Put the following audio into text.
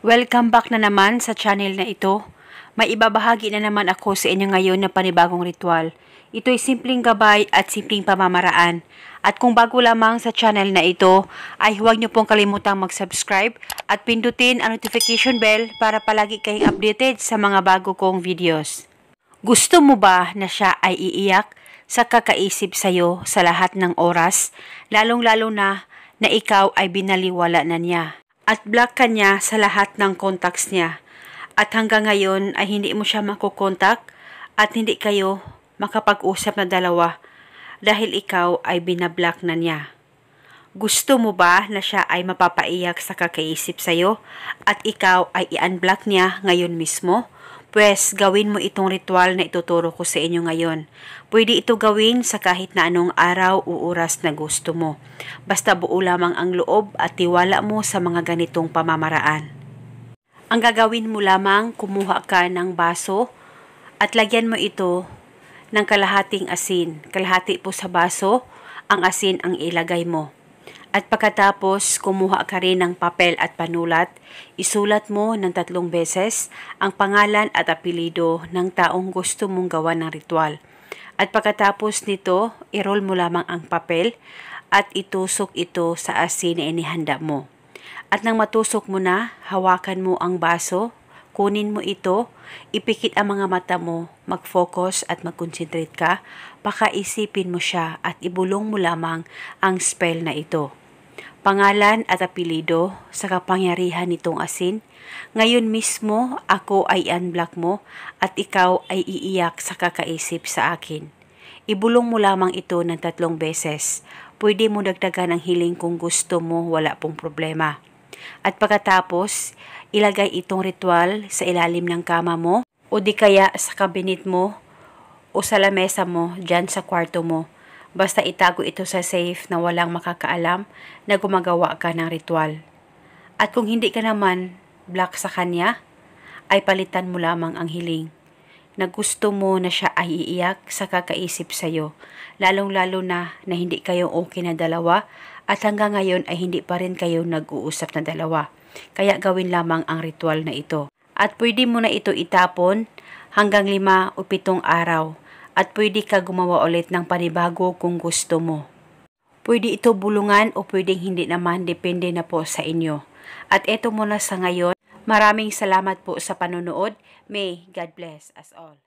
Welcome back na naman sa channel na ito. May ibabahagi na naman ako sa inyo ngayon na panibagong ritual. Ito ay simpleng gabay at simpleng pamamaraan. At kung bago lamang sa channel na ito, ay huwag niyo pong kalimutang mag-subscribe at pindutin ang notification bell para palagi kayong updated sa mga bago kong videos. Gusto mo ba na siya ay iiyak sa kakaisip sa'yo sa lahat ng oras, lalong-lalo na ikaw ay binaliwala na niya? At block ka niya sa lahat ng contacts niya. At hanggang ngayon ay hindi mo siya makukontak at hindi kayo makapag-usap na dalawa dahil ikaw ay binablock na niya. Gusto mo ba na siya ay mapapaiyak sa kakaisip sa'yo at ikaw ay i-unblock niya ngayon mismo? Pwes gawin mo itong ritual na ituturo ko sa inyo ngayon. Pwede ito gawin sa kahit na anong araw o oras na gusto mo. Basta buo lamang ang loob at tiwala mo sa mga ganitong pamamaraan. Ang gagawin mo lamang, kumuha ka ng baso at lagyan mo ito ng kalahating asin. Kalahati po sa baso, ang asin ang ilagay mo. At pagkatapos, kumuha ka rin ng papel at panulat, isulat mo ng 3 beses ang pangalan at apelido ng taong gusto mong gawa ng ritual. At pagkatapos nito, i-roll mo lamang ang papel at itusok ito sa asin na inihanda mo. At nang matusok mo na, hawakan mo ang baso, kunin mo ito, ipikit ang mga mata mo, mag-focus at mag-concentrate ka, pakaisipin mo siya at ibulong mo lamang ang spell na ito. Pangalan at apelido sa kapangyarihan nitong asin, ngayon mismo ako ay unblock mo at ikaw ay iiyak sa kakaisip sa akin. Ibulong mo lamang ito ng 3 beses. Pwede mo dagdagan ang hiling kung gusto mo, wala pong problema. At pagkatapos, ilagay itong ritual sa ilalim ng kama mo o di kaya sa kabinet mo o sa lamesa mo dyan sa kwarto mo. Basta itago ito sa safe na walang makakaalam na gumagawa ka ng ritual. At kung hindi ka naman block sa kanya, ay palitan mo lamang ang hiling na gusto mo na siya ay iiyak sa kakaisip sa'yo, lalong-lalo na hindi kayo okay na dalawa at hanggang ngayon ay hindi pa rin kayo nag-uusap na dalawa. Kaya gawin lamang ang ritual na ito. At pwede mo na ito itapon hanggang 5 o 7 araw. At pwede ka gumawa ulit ng panibago kung gusto mo. Pwede ito bulungan o pwedeng hindi naman, depende na po sa inyo. At eto muna sa ngayon. Maraming salamat po sa panonood. May God bless us all.